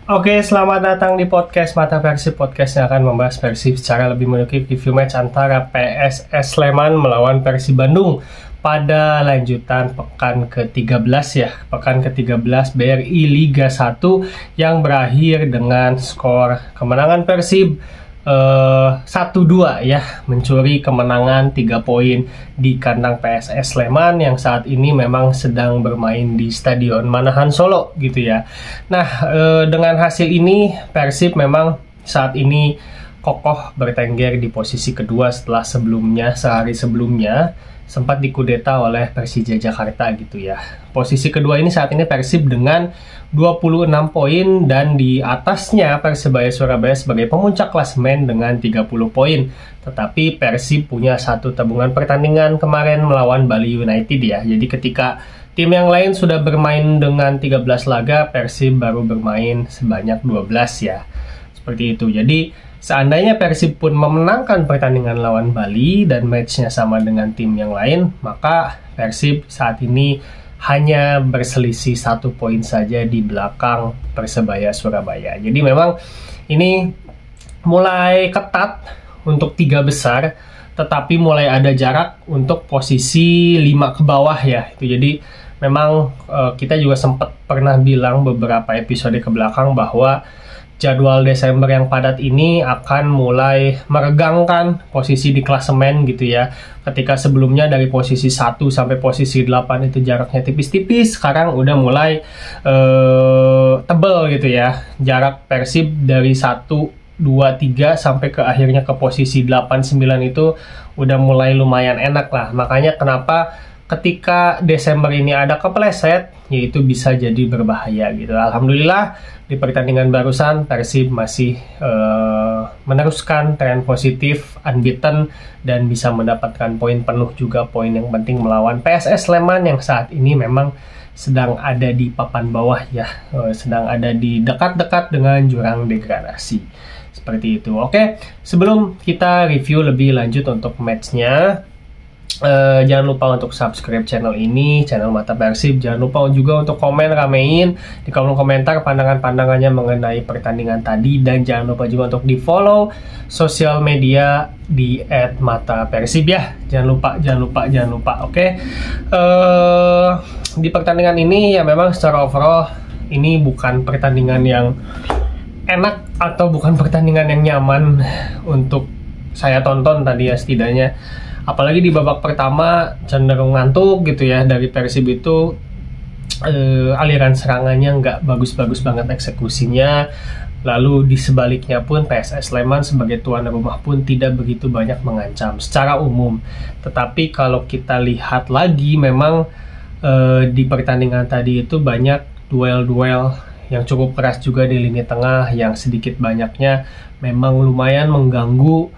Oke, selamat datang di podcast Mata Persib. Podcast yang akan membahas Persib secara lebih menukik review match antara PSS Sleman melawan Persib Bandung pada lanjutan pekan ke-13 ya. Pekan ke-13 BRI Liga 1 yang berakhir dengan skor kemenangan Persib 1-2 ya, mencuri kemenangan 3 poin di kandang PSS Sleman yang saat ini memang sedang bermain di Stadion Manahan Solo gitu ya. Nah, dengan hasil ini Persib memang saat ini kokoh bertengger di posisi kedua setelah sehari sebelumnya sempat dikudeta oleh Persija Jakarta gitu ya. Posisi kedua ini saat ini Persib dengan 26 poin dan di atasnya Persebaya Surabaya sebagai pemuncak klasemen dengan 30 poin. Tetapi Persib punya satu tabungan pertandingan kemarin melawan Bali United ya. Jadi ketika tim yang lain sudah bermain dengan 13 laga, Persib baru bermain sebanyak 12 ya. Seperti itu. Jadi seandainya Persib pun memenangkan pertandingan lawan Bali dan matchnya sama dengan tim yang lain, maka Persib saat ini hanya berselisih 1 poin saja di belakang Persebaya Surabaya. Jadi memang ini mulai ketat untuk 3 besar, tetapi mulai ada jarak untuk posisi 5 ke bawah ya. Itu jadi memang kita juga sempat pernah bilang beberapa episode ke belakang bahwa jadwal Desember yang padat ini akan mulai meregangkan posisi di klasemen gitu ya. Ketika sebelumnya dari posisi 1 sampai posisi 8 itu jaraknya tipis-tipis, sekarang udah mulai tebel gitu ya. Jarak Persib dari 1, 2, 3 sampai ke akhirnya ke posisi 8, 9 itu udah mulai lumayan enak lah. Makanya kenapa ketika Desember ini ada kepleset, yaitu bisa jadi berbahaya gitu. Alhamdulillah di pertandingan barusan Persib masih meneruskan tren positif, unbeaten, dan bisa mendapatkan poin penuh juga, poin yang penting melawan PSS Sleman yang saat ini memang sedang ada di papan bawah ya, sedang ada di dekat-dekat dengan jurang degradasi. Seperti itu. Oke, sebelum kita review lebih lanjut untuk matchnya, jangan lupa untuk subscribe channel ini, channel Mata Persib. Jangan lupa juga untuk komen, ramein di kolom komentar pandangan-pandangannya mengenai pertandingan tadi. Dan jangan lupa juga untuk di follow sosial media di @matapersib ya. Jangan lupa. Oke. Di pertandingan ini ya memang secara overall ini bukan pertandingan yang enak atau bukan pertandingan yang nyaman untuk saya tonton tadi ya, setidaknya. Apalagi di babak pertama cenderung ngantuk gitu ya dari Persib itu, aliran serangannya nggak bagus-bagus banget eksekusinya. Lalu di sebaliknya pun PSS Sleman sebagai tuan rumah pun tidak begitu banyak mengancam secara umum. Tetapi kalau kita lihat lagi memang di pertandingan tadi itu banyak duel-duel yang cukup keras juga di lini tengah yang sedikit banyaknya memang lumayan mengganggu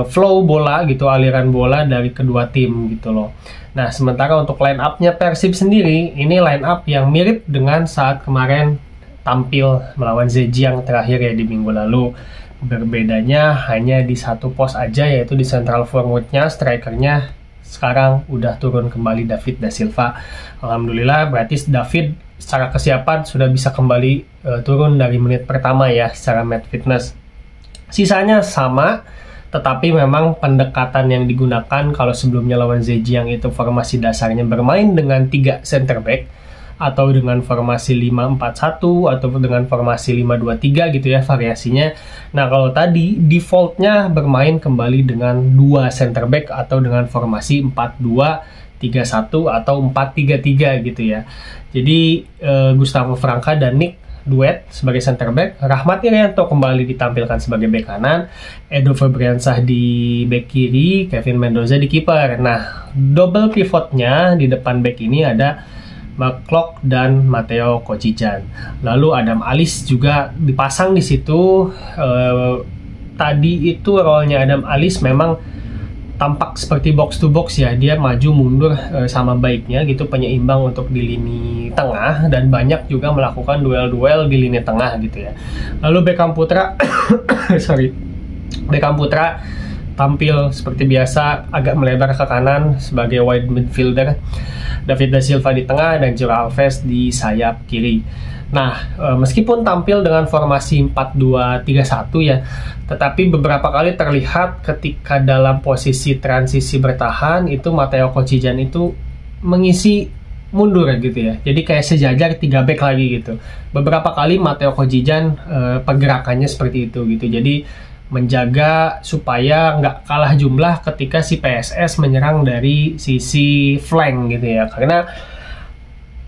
flow bola gitu, aliran bola dari kedua tim gitu loh. Nah, sementara untuk line up-nya Persib sendiri, ini line up yang mirip dengan saat kemarin tampil melawan Zhejiang terakhir ya di minggu lalu. Berbedanya hanya di satu pos aja, yaitu di central forward-nya, strikernya sekarang udah turun kembali David Da Silva. Alhamdulillah, berarti David secara kesiapan sudah bisa kembali turun dari menit pertama ya secara match fitness. Sisanya sama, tetapi memang pendekatan yang digunakan kalau sebelumnya lawan Zhejiang itu formasi dasarnya bermain dengan 3 center back atau dengan formasi 5-4-1 atau dengan formasi 5-2-3 gitu ya variasinya. Nah, kalau tadi defaultnya bermain kembali dengan 2 center back atau dengan formasi 4-2-3-1 atau 4-3-3 gitu ya. Jadi Gustavo Franca dan Nick duet sebagai center back, Rahmat Irianto kembali ditampilkan sebagai bek kanan, Edo Febriansah di bek kiri, Kevin Mendoza di kiper. Nah, double pivotnya di depan bek ini ada McClough dan Matteo Kocijan. Lalu Adam Alis juga dipasang di situ. Tadi itu role-nya Adam Alis memang tampak seperti box to box ya, dia maju mundur sama baiknya gitu, penyeimbang untuk di lini tengah dan banyak juga melakukan duel-duel di lini tengah gitu ya. Lalu Beckham Putra Beckham Putra tampil seperti biasa agak melebar ke kanan sebagai wide midfielder, David Da Silva di tengah dan Jura Alves di sayap kiri. Nah, meskipun tampil dengan formasi 4-2-3-1 ya, tetapi beberapa kali terlihat ketika dalam posisi transisi bertahan itu Matteo Kocijan itu mengisi mundur gitu ya. Jadi kayak sejajar 3 back lagi gitu. Beberapa kali Matteo Kocijan pergerakannya seperti itu gitu. Jadi menjaga supaya nggak kalah jumlah ketika si PSS menyerang dari sisi flank gitu ya. Karena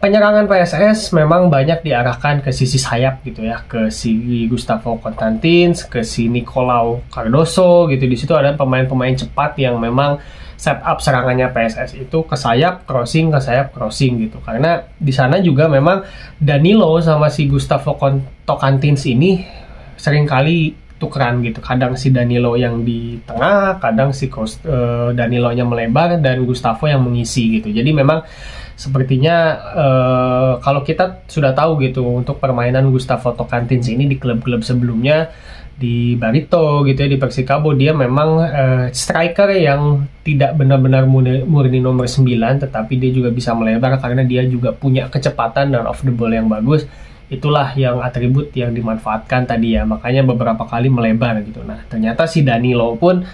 penyerangan PSS memang banyak diarahkan ke sisi sayap gitu ya, ke si Gustavo Constantins, ke si Nicolau Cardoso gitu. Di situ ada pemain-pemain cepat yang memang setup serangannya PSS itu ke sayap crossing, ke sayap crossing gitu. Karena di sana juga memang Danilo sama si Gustavo Tocantins ini seringkali tukeran gitu. Kadang si Danilo yang di tengah, kadang si Danilo-nya melebar dan Gustavo yang mengisi gitu. Jadi memang sepertinya kalau kita sudah tahu gitu untuk permainan Gustavo Tocantins ini di klub-klub sebelumnya, di Barito gitu ya, di Persikabo, dia memang striker yang tidak benar-benar murni nomor 9, tetapi dia juga bisa melebar karena dia juga punya kecepatan dan off the ball yang bagus. Itulah yang atribut yang dimanfaatkan tadi ya, makanya beberapa kali melebar gitu. Nah, ternyata si Danilo pun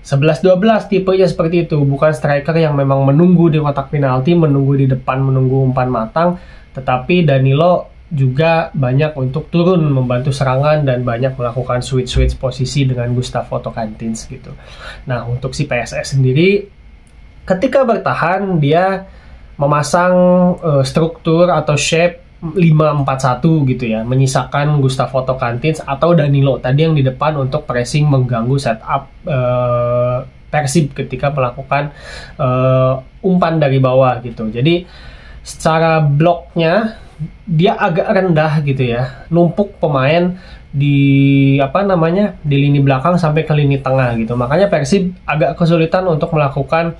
11-12 tipenya seperti itu, bukan striker yang memang menunggu di kotak penalti, menunggu di depan, menunggu umpan matang, tetapi Danilo juga banyak untuk turun membantu serangan dan banyak melakukan switch posisi dengan Gustavo Tocantins gitu. Nah, untuk si PSS sendiri ketika bertahan dia memasang struktur atau shape 5-4-1 gitu ya, menyisakan Gustavo Tocantins atau Danilo tadi yang di depan untuk pressing mengganggu setup Persib ketika melakukan umpan dari bawah gitu. Jadi secara bloknya dia agak rendah gitu ya, numpuk pemain di di lini belakang sampai ke lini tengah gitu. Makanya Persib agak kesulitan untuk melakukan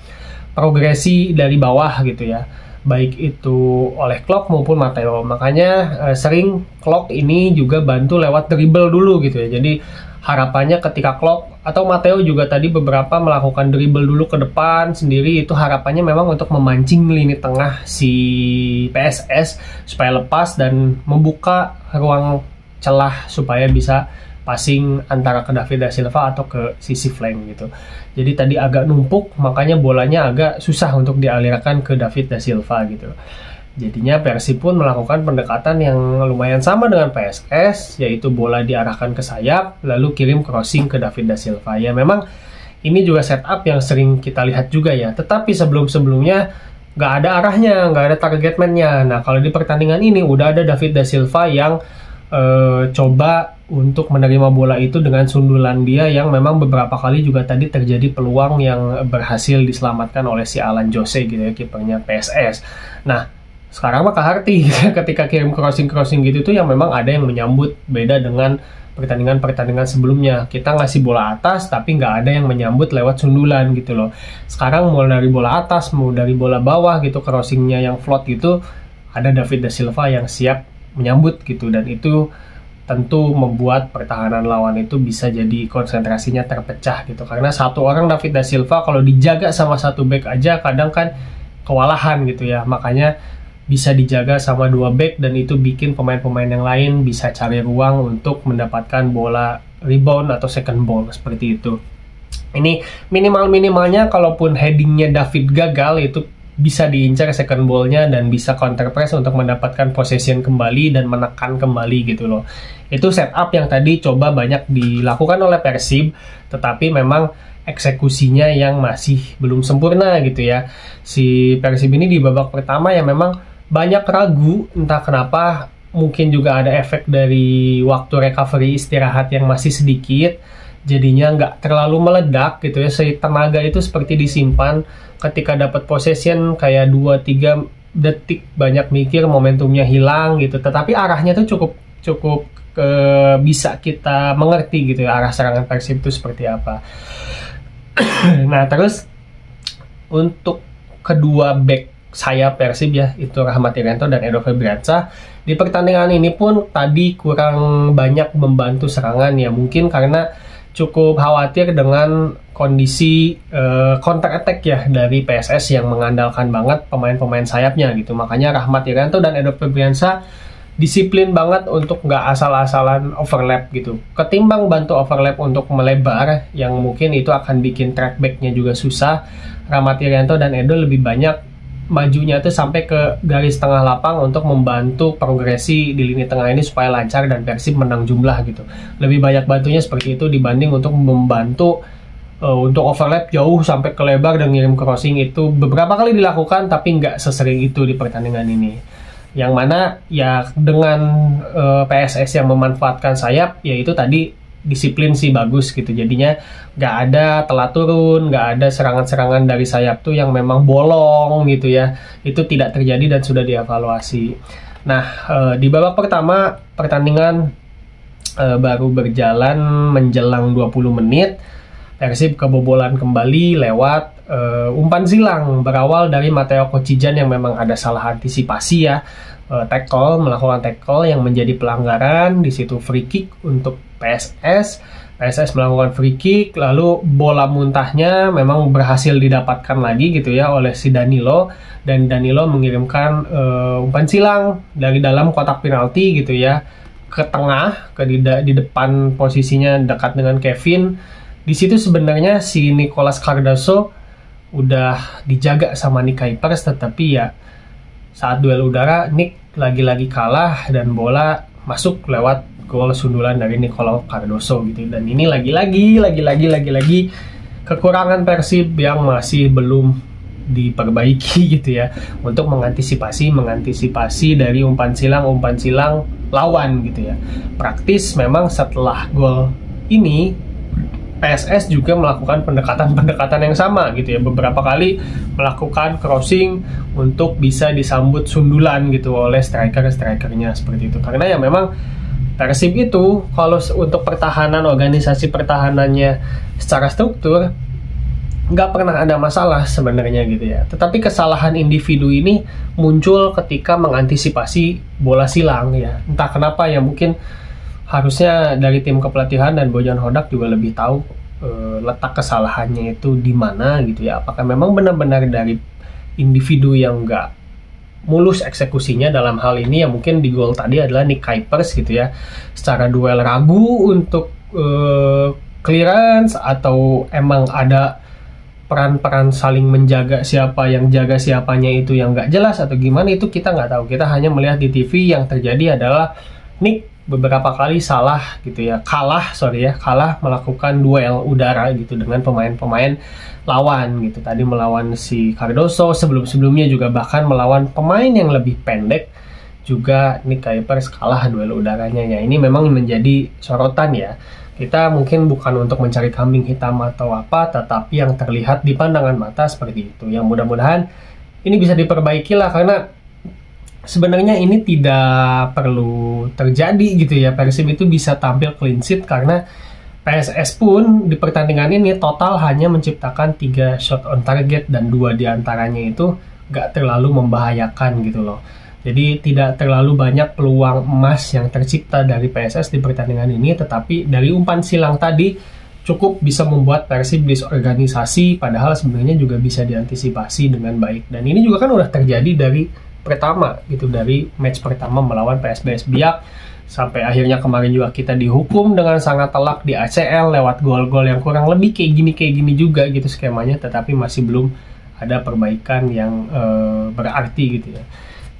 progresi dari bawah gitu ya, baik itu oleh Klok maupun Matteo. Makanya sering Klok ini juga bantu lewat dribble dulu gitu ya. Jadi harapannya ketika Klok atau Matteo juga tadi beberapa melakukan dribble dulu ke depan sendiri, itu harapannya memang untuk memancing lini tengah si PSS supaya lepas dan membuka ruang celah supaya bisa passing antara ke David da Silva atau ke sisi flank gitu. Jadi tadi agak numpuk, makanya bolanya agak susah untuk dialirkan ke David da Silva gitu. Jadinya Persib pun melakukan pendekatan yang lumayan sama dengan PSS, yaitu bola diarahkan ke sayap, lalu kirim crossing ke David da Silva. Ya memang ini juga setup yang sering kita lihat juga ya, tetapi sebelum-sebelumnya nggak ada arahnya, nggak ada target man-nya. Nah, kalau di pertandingan ini udah ada David da Silva yang coba untuk menerima bola itu dengan sundulan dia yang memang beberapa kali juga tadi terjadi peluang yang berhasil diselamatkan oleh si Alan Jose gitu ya, kipernya PSS. Nah, sekarang mah Kaharti ketika kirim crossing gitu tuh yang memang ada yang menyambut, beda dengan pertandingan sebelumnya. Kita ngasih bola atas tapi nggak ada yang menyambut lewat sundulan gitu loh. Sekarang mau dari bola atas, mau dari bola bawah gitu, crossingnya yang float gitu, ada David da Silva yang siap menyambut gitu, dan itu tentu membuat pertahanan lawan itu bisa jadi konsentrasinya terpecah gitu, karena satu orang David da Silva kalau dijaga sama satu back aja kadang kan kewalahan gitu ya, makanya bisa dijaga sama 2 back dan itu bikin pemain-pemain yang lain bisa cari ruang untuk mendapatkan bola rebound atau second ball seperti itu. Ini minimalnya kalaupun headingnya David gagal itu bisa diincar second ball-nya dan bisa counter press untuk mendapatkan possession kembali dan menekan kembali gitu loh. Itu setup yang tadi coba banyak dilakukan oleh Persib, tetapi memang eksekusinya yang masih belum sempurna gitu ya. Si Persib ini di babak pertama ya memang banyak ragu, entah kenapa, mungkin juga ada efek dari waktu recovery istirahat yang masih sedikit, jadinya nggak terlalu meledak gitu ya. Si tenaga itu seperti disimpan, ketika dapat possession kayak 2-3 detik banyak mikir, momentumnya hilang gitu, tetapi arahnya tuh cukup bisa kita mengerti gitu ya, arah serangan Persib itu seperti apa. Nah, terus untuk kedua back sayap Persib ya, itu Rahmat Irianto dan Edo Febriansyah, di pertandingan ini pun tadi kurang banyak membantu serangan ya, mungkin karena cukup khawatir dengan kondisi counter attack ya dari PSS yang mengandalkan banget pemain-pemain sayapnya gitu. Makanya Rahmat Irianto dan Edo Febriansyah disiplin banget untuk nggak asal-asalan overlap gitu. Ketimbang bantu overlap untuk melebar, yang mungkin itu akan bikin trackbacknya juga susah, Rahmat Irianto dan Edo lebih banyak majunya tuh sampai ke garis tengah lapang untuk membantu progresi di lini tengah ini supaya lancar dan Persib menang jumlah gitu. Lebih banyak bantunya seperti itu dibanding untuk membantu untuk overlap jauh sampai ke lebar dan ngirim crossing. Itu beberapa kali dilakukan tapi nggak sesering itu di pertandingan ini. Yang mana ya dengan PSS yang memanfaatkan sayap, yaitu tadi disiplin sih bagus gitu, jadinya nggak ada telat turun, nggak ada serangan-serangan dari sayap tuh yang memang bolong gitu ya, itu tidak terjadi dan sudah dievaluasi. Nah, di babak pertama pertandingan baru berjalan menjelang 20 menit, Persib kebobolan kembali lewat umpan silang berawal dari Matteo Kocijan yang memang ada salah antisipasi ya, melakukan tackle yang menjadi pelanggaran. Di situ free kick untuk PSS melakukan free kick, lalu bola muntahnya memang berhasil didapatkan lagi gitu ya oleh si Danilo, dan Danilo mengirimkan umpan silang dari dalam kotak penalti gitu ya ke tengah, di depan posisinya dekat dengan Kevin. Di situ sebenarnya si Nicolas Cardoso udah dijaga sama Nick Kuipers, tetapi ya saat duel udara Nick lagi-lagi kalah dan bola masuk lewat gol sundulan dari Nicolas Cardoso gitu. Dan ini lagi-lagi kekurangan Persib yang masih belum diperbaiki gitu ya, untuk mengantisipasi dari umpan silang lawan gitu ya. Praktis memang setelah gol ini PSS juga melakukan pendekatan yang sama gitu ya, beberapa kali melakukan crossing untuk bisa disambut sundulan gitu oleh strikernya seperti itu. Karena ya memang Persib itu kalau untuk pertahanan, organisasi pertahanannya secara struktur nggak pernah ada masalah sebenarnya gitu ya. Tetapi kesalahan individu ini muncul ketika mengantisipasi bola silang ya. Entah kenapa ya, mungkin harusnya dari tim kepelatihan dan Bojan Hodak juga lebih tahu letak kesalahannya itu di mana gitu ya. Apakah memang benar-benar dari individu yang nggak mulus eksekusinya, dalam hal ini ya mungkin di gol tadi adalah Nick Kuipers gitu ya, secara duel ragu untuk clearance, atau emang ada peran-peran saling menjaga, siapa yang jaga siapanya itu yang nggak jelas atau gimana, itu kita nggak tahu. Kita hanya melihat di TV yang terjadi adalah Nick beberapa kali kalah melakukan duel udara gitu dengan pemain-pemain lawan gitu. Tadi melawan si Cardoso, sebelum-sebelumnya juga bahkan melawan pemain yang lebih pendek juga Nick Kuipers kalah duel udaranya ya. Ini memang menjadi sorotan ya. Kita mungkin bukan untuk mencari kambing hitam atau apa, tetapi yang terlihat di pandangan mata seperti itu. Yang mudah-mudahan ini bisa diperbaiki lah, karena sebenarnya ini tidak perlu terjadi gitu ya. Persib itu bisa tampil clean sheet karena PSS pun di pertandingan ini total hanya menciptakan 3 shot on target dan 2 diantaranya itu gak terlalu membahayakan gitu loh. Jadi tidak terlalu banyak peluang emas yang tercipta dari PSS di pertandingan ini, tetapi dari umpan silang tadi cukup bisa membuat Persib disorganisasi, padahal sebenarnya juga bisa diantisipasi dengan baik. Dan ini juga kan udah terjadi dari pertama gitu, dari match pertama melawan PSBS Biak, sampai akhirnya kemarin juga kita dihukum dengan sangat telak di ACL lewat gol-gol yang kurang lebih kayak gini juga gitu skemanya, tetapi masih belum ada perbaikan yang berarti gitu ya.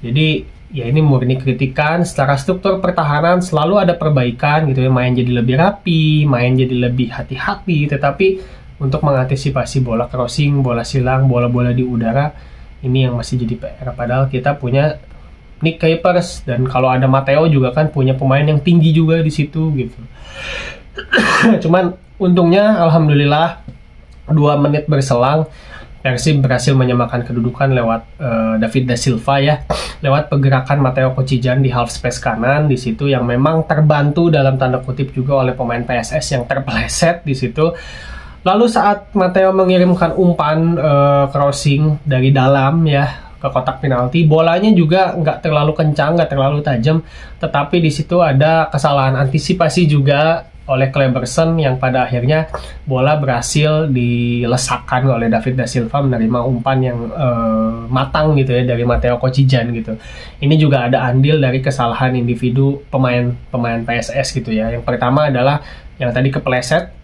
Jadi ya ini murni kritikan. Secara struktur pertahanan selalu ada perbaikan gitu ya, main jadi lebih rapi, main jadi lebih hati-hati, tetapi untuk mengantisipasi bola crossing, bola silang, bola-bola di udara, ini yang masih jadi PR. Padahal kita punya Nick Kuipers, dan kalau ada Matteo juga kan punya pemain yang tinggi juga di situ gitu. Cuman untungnya alhamdulillah 2 menit berselang Persib berhasil menyamakan kedudukan lewat David Da Silva ya, lewat pergerakan Matteo Kocijan di half space kanan di situ, yang memang terbantu dalam tanda kutip juga oleh pemain PSS yang terpeleset di situ. Lalu saat Matteo mengirimkan umpan crossing dari dalam ya ke kotak penalti, bolanya juga nggak terlalu kencang, nggak terlalu tajam, tetapi di situ ada kesalahan antisipasi juga oleh Kleberson yang pada akhirnya bola berhasil dilesakkan oleh David Da Silva menerima umpan yang matang gitu ya dari Matteo Kocijan gitu. Ini juga ada andil dari kesalahan individu pemain PSS gitu ya. Yang pertama adalah yang tadi kepleset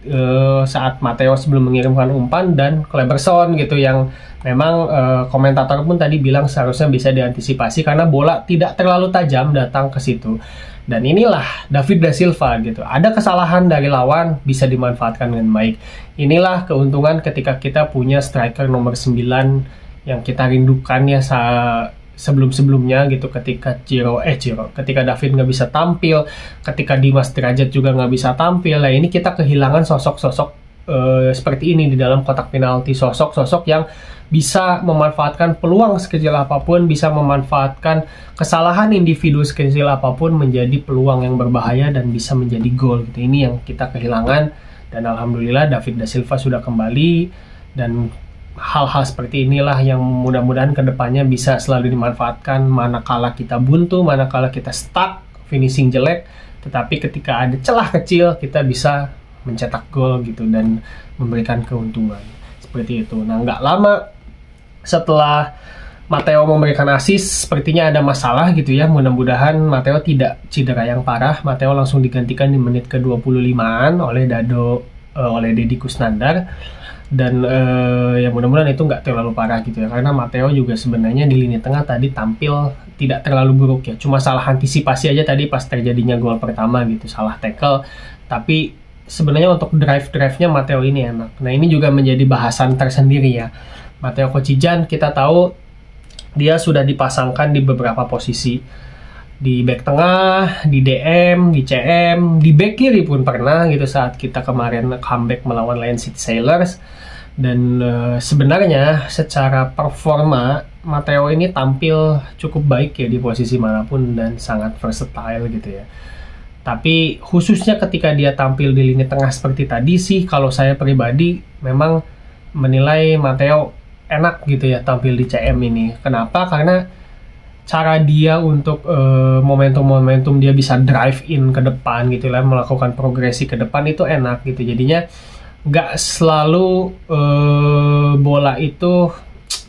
saat Matteo sebelum mengirimkan umpan, dan Kleberson gitu yang memang komentator pun tadi bilang seharusnya bisa diantisipasi karena bola tidak terlalu tajam datang ke situ. Dan inilah David Da Silva gitu. Ada kesalahan dari lawan bisa dimanfaatkan dengan baik. Inilah keuntungan ketika kita punya striker nomor 9 yang kita rindukan ya sebelum-sebelumnya gitu, ketika ketika David nggak bisa tampil, ketika Dimas Derajat juga nggak bisa tampil. Nah ini kita kehilangan sosok-sosok seperti ini di dalam kotak penalti, sosok-sosok yang bisa memanfaatkan peluang sekecil apapun, bisa memanfaatkan kesalahan individu sekecil apapun menjadi peluang yang berbahaya dan bisa menjadi gol gitu. Ini yang kita kehilangan, dan alhamdulillah David Da Silva sudah kembali, dan hal-hal seperti inilah yang mudah-mudahan kedepannya bisa selalu dimanfaatkan manakala kita buntu, manakala kita stuck, finishing jelek, tetapi ketika ada celah kecil kita bisa mencetak gol gitu dan memberikan keuntungan seperti itu. Nah nggak lama setelah Matteo memberikan assist, sepertinya ada masalah gitu ya. Mudah-mudahan Matteo tidak cedera yang parah. Matteo langsung digantikan di menit ke-25-an oleh oleh Deddy Kusnandar. Dan ya mudah-mudahan itu nggak terlalu parah gitu ya. Karena Matteo juga sebenarnya di lini tengah tadi tampil tidak terlalu buruk ya. Cuma salah antisipasi aja tadi pas terjadinya gol pertama gitu. Salah tackle. Tapi sebenarnya untuk drive-nya Matteo ini enak. Nah ini juga menjadi bahasan tersendiri ya. Matteo Kocijan kita tahu dia sudah dipasangkan di beberapa posisi, di back tengah, di DM, di CM, di back kiri pun pernah gitu saat kita kemarin comeback melawan Lion City Sailors. Dan sebenarnya secara performa Matteo ini tampil cukup baik ya di posisi manapun dan sangat versatile gitu ya. Tapi khususnya ketika dia tampil di lini tengah seperti tadi sih, kalau saya pribadi memang menilai Matteo enak gitu ya tampil di CM ini. Kenapa? Karena cara dia untuk momentum-momentum dia bisa drive in ke depan gitu lah, melakukan progresi ke depan itu enak gitu. Jadinya nggak selalu bola itu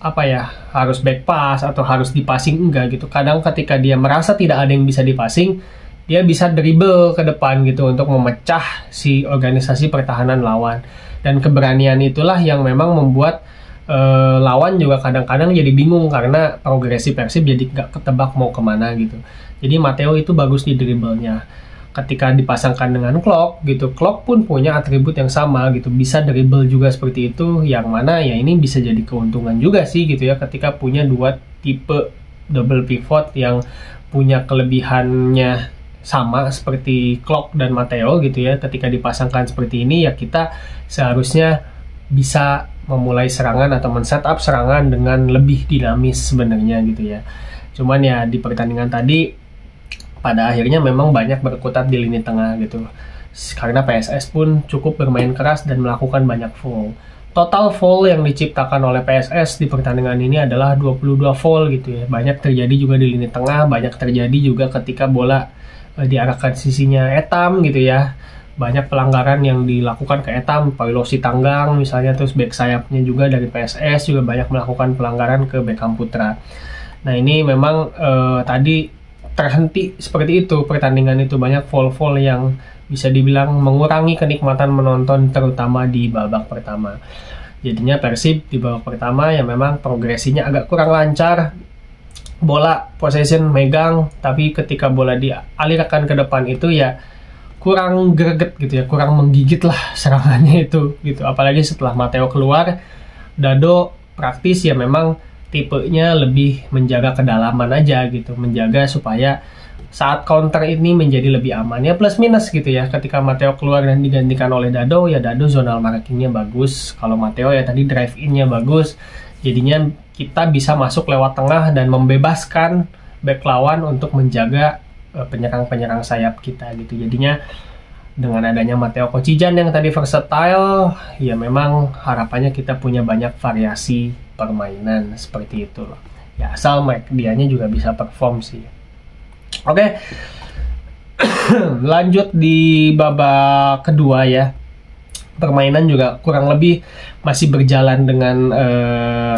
apa ya harus back pass atau harus dipassing, enggak gitu. Kadang ketika dia merasa tidak ada yang bisa dipassing, dia bisa dribble ke depan gitu untuk memecah si organisasi pertahanan lawan. Dan keberanian itulah yang memang membuat lawan juga kadang-kadang jadi bingung karena progresi Persib jadi nggak ketebak mau kemana gitu. Jadi Matteo itu bagus di dribblenya. Ketika dipasangkan dengan Klok gitu, Klok pun punya atribut yang sama gitu, bisa dribble juga seperti itu, yang mana ya ini bisa jadi keuntungan juga sih gitu ya ketika punya dua tipe double pivot yang punya kelebihannya sama seperti Klok dan Matteo gitu ya. Ketika dipasangkan seperti ini ya kita seharusnya bisa memulai serangan atau men-setup serangan dengan lebih dinamis sebenarnya gitu ya. Cuman ya di pertandingan tadi pada akhirnya memang banyak berkutat di lini tengah gitu. Karena PSS pun cukup bermain keras dan melakukan banyak foul. Total foul yang diciptakan oleh PSS di pertandingan ini adalah 22 foul gitu ya. Banyak terjadi juga di lini tengah, banyak terjadi juga ketika bola diarahkan sisinya Etam gitu ya. Banyak pelanggaran yang dilakukan ke Etam, Paulo Sitanggang misalnya, terus back sayapnya juga dari PSS juga banyak melakukan pelanggaran ke Beckham Putra. Nah ini memang tadi terhenti seperti itu pertandingan itu, banyak foul-foul yang bisa dibilang mengurangi kenikmatan menonton terutama di babak pertama. Jadinya Persib di babak pertama ya memang progresinya agak kurang lancar. Bola possession megang, tapi ketika bola dialirkan ke depan itu ya kurang greget gitu ya, kurang menggigit lah serangannya itu gitu. Apalagi setelah Matteo keluar, Dado praktis ya memang tipenya lebih menjaga kedalaman aja gitu, menjaga supaya saat counter ini menjadi lebih aman ya, plus minus gitu ya. Ketika Matteo keluar dan digantikan oleh Dado, ya Dado zonal markingnya bagus, kalau Matteo ya tadi drive innya bagus, jadinya kita bisa masuk lewat tengah dan membebaskan back lawan untuk menjaga penyerang-penyerang sayap kita gitu. Jadinya dengan adanya Matteo Kocijan yang tadi versatile, ya memang harapannya kita punya banyak variasi permainan seperti itu loh. Ya asal dianya juga bisa perform sih. Oke. Lanjut di babak kedua ya, permainan juga kurang lebih masih berjalan dengan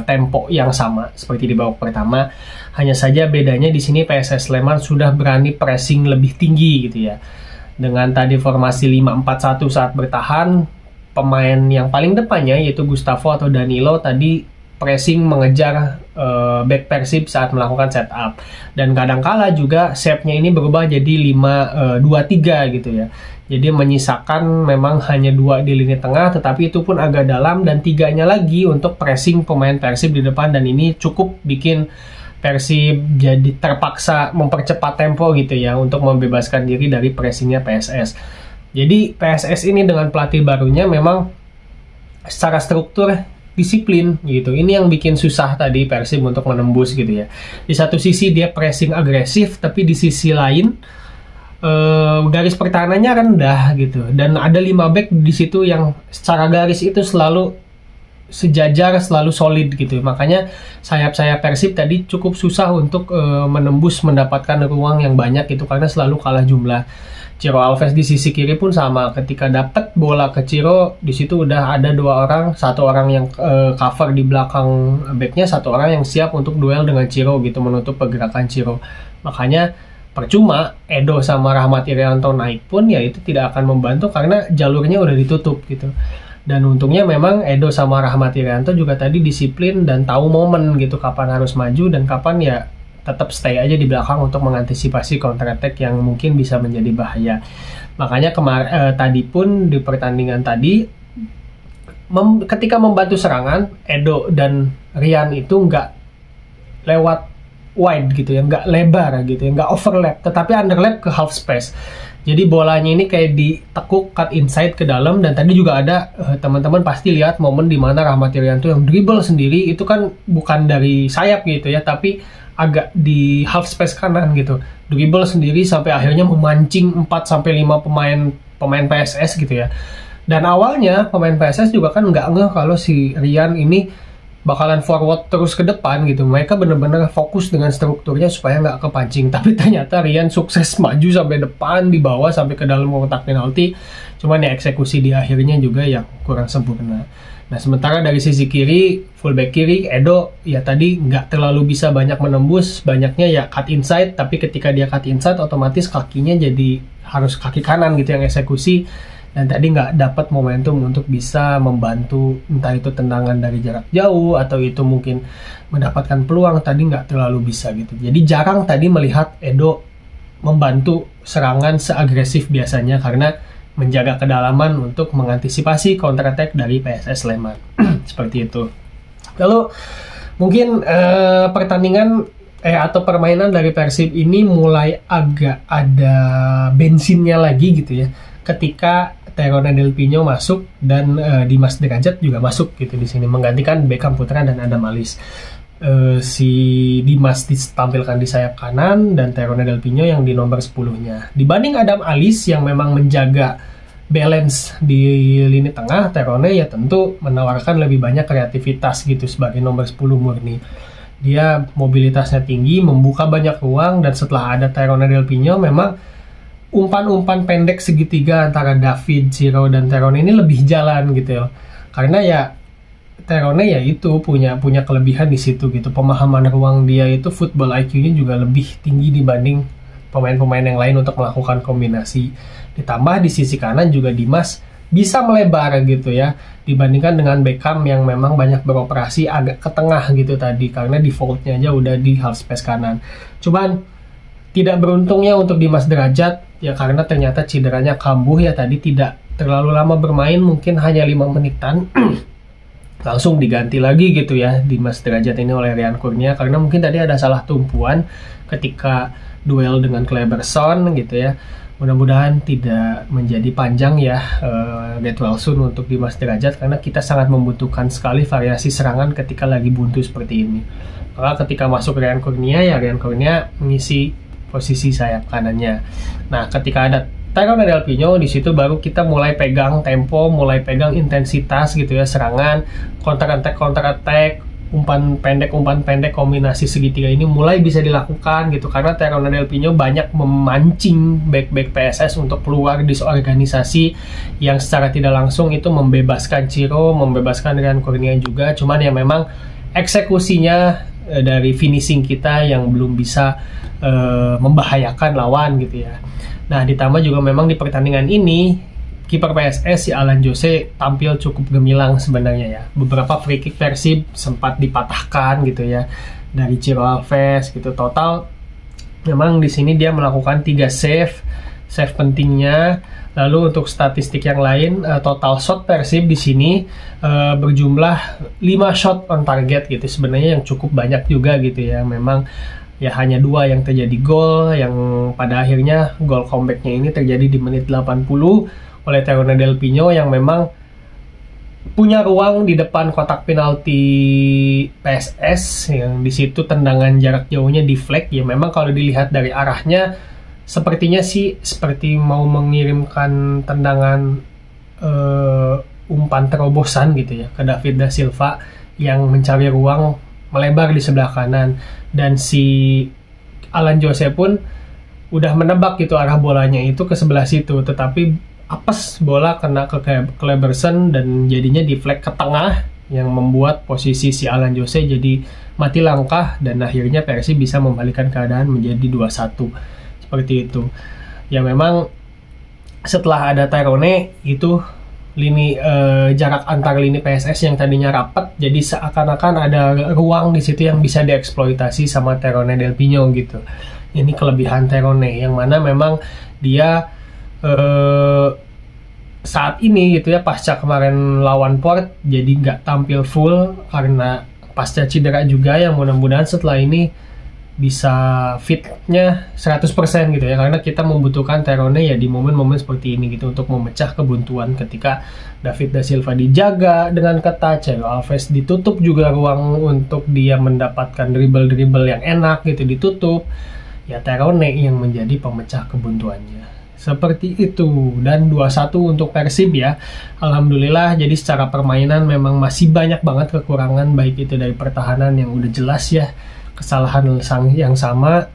tempo yang sama seperti di babak pertama. Hanya saja bedanya di sini PSS Sleman sudah berani pressing lebih tinggi gitu ya. Dengan tadi formasi 5-4-1 saat bertahan, pemain yang paling depannya yaitu Gustavo atau Danilo tadi pressing mengejar back Persib saat melakukan setup, dan kadangkala juga shape-nya ini berubah jadi 5-2-3 gitu ya. Jadi menyisakan memang hanya 2 di lini tengah, tetapi itu pun agak dalam, dan 3-nya lagi untuk pressing pemain Persib di depan, dan ini cukup bikin Persib jadi terpaksa mempercepat tempo gitu ya untuk membebaskan diri dari pressingnya PSS. Jadi PSS ini dengan pelatih barunya memang secara struktur disiplin gitu. Ini yang bikin susah tadi Persib untuk menembus gitu ya. Di satu sisi dia pressing agresif, tapi di sisi lain garis pertahanannya rendah gitu. Dan ada 5 back di situ yang secara garis itu selalu sejajar, selalu solid gitu. Makanya sayap-sayap Persib tadi cukup susah untuk menembus, mendapatkan ruang yang banyak itu karena selalu kalah jumlah. Ciro Alves di sisi kiri pun sama, ketika dapat bola ke Ciro di situ udah ada 2 orang, 1 orang yang cover di belakang backnya, 1 orang yang siap untuk duel dengan Ciro gitu, menutup pergerakan Ciro. Makanya percuma Edo sama Rahmat Irianto naik pun ya itu tidak akan membantu karena jalurnya udah ditutup gitu. Dan untungnya memang Edo sama Rahmat Irianto juga tadi disiplin dan tahu momen gitu, kapan harus maju dan kapan ya tetap stay aja di belakang untuk mengantisipasi counter attack yang mungkin bisa menjadi bahaya. Makanya tadi pun di pertandingan tadi ketika membantu serangan, Edo dan Rian itu nggak lewat wide gitu ya, nggak lebar gitu ya, nggak overlap, tetapi underlap ke half space. Jadi bolanya ini kayak ditekuk cut inside ke dalam, dan tadi juga ada teman-teman pasti lihat momen di mana Rahmat Irianto yang dribble sendiri itu kan bukan dari sayap gitu ya, tapi agak di half space kanan gitu, dribble sendiri sampai akhirnya memancing 4-5 pemain PSS gitu ya. Dan awalnya pemain PSS juga kan nggak ngeh kalau si Rian ini bakalan forward terus ke depan gitu. Mereka bener-bener fokus dengan strukturnya supaya nggak kepancing, tapi ternyata Rian sukses maju sampai depan, di bawah sampai ke dalam kotak penalti. Cuman ya eksekusi di akhirnya juga yang kurang sempurna. Nah, sementara dari sisi kiri, fullback kiri, Edo ya tadi nggak terlalu bisa banyak menembus, banyaknya ya cut inside, tapi ketika dia cut inside otomatis kakinya jadi harus kaki kanan gitu yang eksekusi, dan tadi nggak dapat momentum untuk bisa membantu entah itu tendangan dari jarak jauh atau itu mungkin mendapatkan peluang, tadi nggak terlalu bisa gitu. Jadi jarang tadi melihat Edo membantu serangan seagresif biasanya karena menjaga kedalaman untuk mengantisipasi counter attack dari PSS Sleman. Seperti itu. Lalu mungkin pertandingan atau permainan dari Persib ini mulai agak ada bensinnya lagi gitu ya, ketika Terone Del Pino masuk dan Dimas Derajat juga masuk gitu di sini menggantikan Beckham Putra dan Adam Alis. Si Dimas ditampilkan di sayap kanan dan Terone Del Pino yang di nomor 10-nya. Dibanding Adam Alis yang memang menjaga balance di lini tengah, Terone ya tentu menawarkan lebih banyak kreativitas gitu sebagai nomor 10 murni. Dia mobilitasnya tinggi, membuka banyak ruang, dan setelah ada Terone Del Pino memang umpan-umpan pendek segitiga antara David, Ciro, dan Terone ini lebih jalan gitu ya. Karena ya Terone ya itu punya kelebihan di situ gitu. Pemahaman ruang dia itu, football IQ-nya juga lebih tinggi dibanding pemain-pemain yang lain untuk melakukan kombinasi. Ditambah di sisi kanan juga Dimas bisa melebar gitu ya, dibandingkan dengan Beckham yang memang banyak beroperasi agak ke tengah gitu tadi karena defaultnya aja udah di half space kanan. Cuman tidak beruntungnya untuk Dimas Derajat ya, karena ternyata cederanya kambuh ya, tadi tidak terlalu lama bermain, mungkin hanya 5 menitan. Langsung diganti lagi gitu ya Dimas Derajat ini oleh Rian Kurnia, karena mungkin tadi ada salah tumpuan ketika duel dengan Kleberson gitu ya. Mudah-mudahan tidak menjadi panjang ya get well soon untuk Dimas Derajat, karena kita sangat membutuhkan sekali variasi serangan ketika lagi buntu seperti ini. Maka ketika masuk Rian Kurnia ya Rian Kurnia mengisi posisi sayap kanannya. Nah, ketika ada Terone Del Pino di situ baru kita mulai pegang tempo, mulai pegang intensitas gitu ya serangan, counter attack umpan pendek kombinasi segitiga ini mulai bisa dilakukan gitu, karena Terona Del Pino banyak memancing back PSS untuk keluar disorganisasi yang secara tidak langsung itu membebaskan Ciro, membebaskan Rian Kurnia juga, cuman ya memang eksekusinya dari finishing kita yang belum bisa membahayakan lawan gitu ya. Nah, ditambah juga memang di pertandingan ini kiper PSS si Alan Jose tampil cukup gemilang sebenarnya ya. Beberapa free kick Persib sempat dipatahkan gitu ya dari Ciro Alves gitu. Total memang di sini dia melakukan 3 save pentingnya. Lalu untuk statistik yang lain, total shot Persib di sini berjumlah 5 shot on target gitu. Sebenarnya yang cukup banyak juga gitu ya. Memang ya hanya 2 yang terjadi gol, yang pada akhirnya gol comebacknya ini terjadi di menit 80 oleh Terona Del Pino yang memang punya ruang di depan kotak penalti PSS, yang di situ tendangan jarak jauhnya di flag ya. Memang kalau dilihat dari arahnya sepertinya sih seperti mau mengirimkan tendangan umpan terobosan gitu ya ke David da Silva yang mencari ruang melebar di sebelah kanan, dan si Alan Jose pun udah menebak gitu arah bolanya itu ke sebelah situ, tetapi apes bola kena ke Kleberson dan jadinya di flag ke tengah yang membuat posisi si Alan Jose jadi mati langkah, dan akhirnya Persib bisa membalikkan keadaan menjadi 2-1 seperti itu. Ya memang setelah ada Terone itu lini jarak antar lini PSS yang tadinya rapat jadi seakan-akan ada ruang di situ yang bisa dieksploitasi sama Terona Del Pino gitu. Ini kelebihan Terone yang mana memang dia saat ini gitu ya, pasca kemarin lawan Port jadi nggak tampil full karena pasca cedera juga, yang mudah-mudahan setelah ini bisa fitnya 100% gitu ya, karena kita membutuhkan Terone ya di momen-momen seperti ini gitu untuk memecah kebuntuan ketika David da Silva dijaga dengan ketat, Ciro Alves ditutup juga ruang untuk dia mendapatkan dribble yang enak gitu ditutup ya, Terone yang menjadi pemecah kebuntuannya. Seperti itu, dan 2-1 untuk Persib ya. Alhamdulillah, jadi secara permainan memang masih banyak banget kekurangan, baik itu dari pertahanan yang udah jelas ya kesalahan yang sama,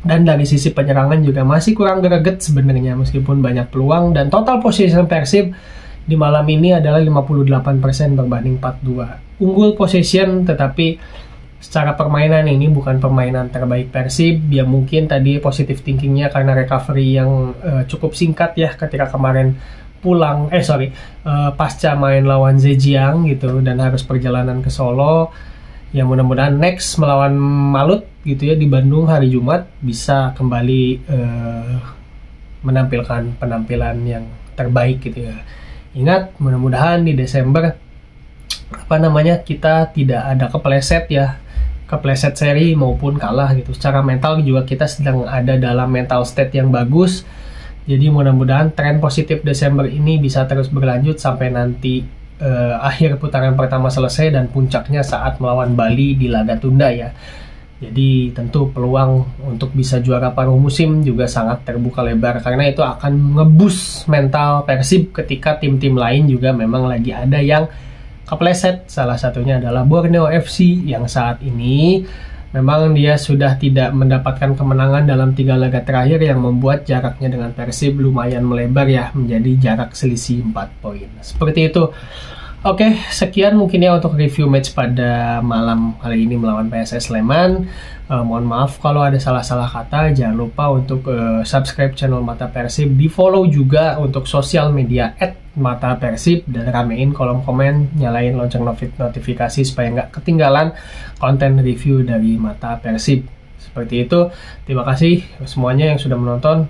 dan dari sisi penyerangan juga masih kurang greget sebenarnya meskipun banyak peluang. Dan total possession Persib di malam ini adalah 58% berbanding 42. Unggul possession, tetapi secara permainan ini bukan permainan terbaik Persib. Ya mungkin tadi positive thinkingnya karena recovery yang cukup singkat ya ketika kemarin pulang pasca main lawan Zhejiang gitu dan harus perjalanan ke Solo. Ya mudah-mudahan next melawan Malut gitu ya di Bandung hari Jumat bisa kembali menampilkan penampilan yang terbaik gitu ya. Ingat, mudah-mudahan di Desember kita tidak ada kepleset seri maupun kalah gitu. Secara mental juga kita sedang ada dalam mental state yang bagus. Jadi mudah-mudahan tren positif Desember ini bisa terus berlanjut sampai nanti akhir putaran pertama selesai dan puncaknya saat melawan Bali di laga tunda ya. Jadi tentu peluang untuk bisa juara paruh musim juga sangat terbuka lebar, karena itu akan ngeboost mental Persib ketika tim-tim lain juga memang lagi ada yang kepleset. Salah satunya adalah Borneo FC yang saat ini memang dia sudah tidak mendapatkan kemenangan dalam 3 laga terakhir yang membuat jaraknya dengan Persib lumayan melebar ya, menjadi jarak selisih 4 poin. Seperti itu. Oke, sekian mungkin ya untuk review match pada malam kali ini melawan PSS Sleman. Mohon maaf kalau ada salah-salah kata. Jangan lupa untuk subscribe channel Mata Persib, di follow juga untuk sosial media @matapersib, dan ramein kolom komen, nyalain lonceng notifikasi supaya nggak ketinggalan konten review dari Mata Persib. Seperti itu. Terima kasih semuanya yang sudah menonton.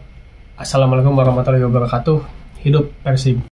Assalamualaikum warahmatullahi wabarakatuh. Hidup Persib.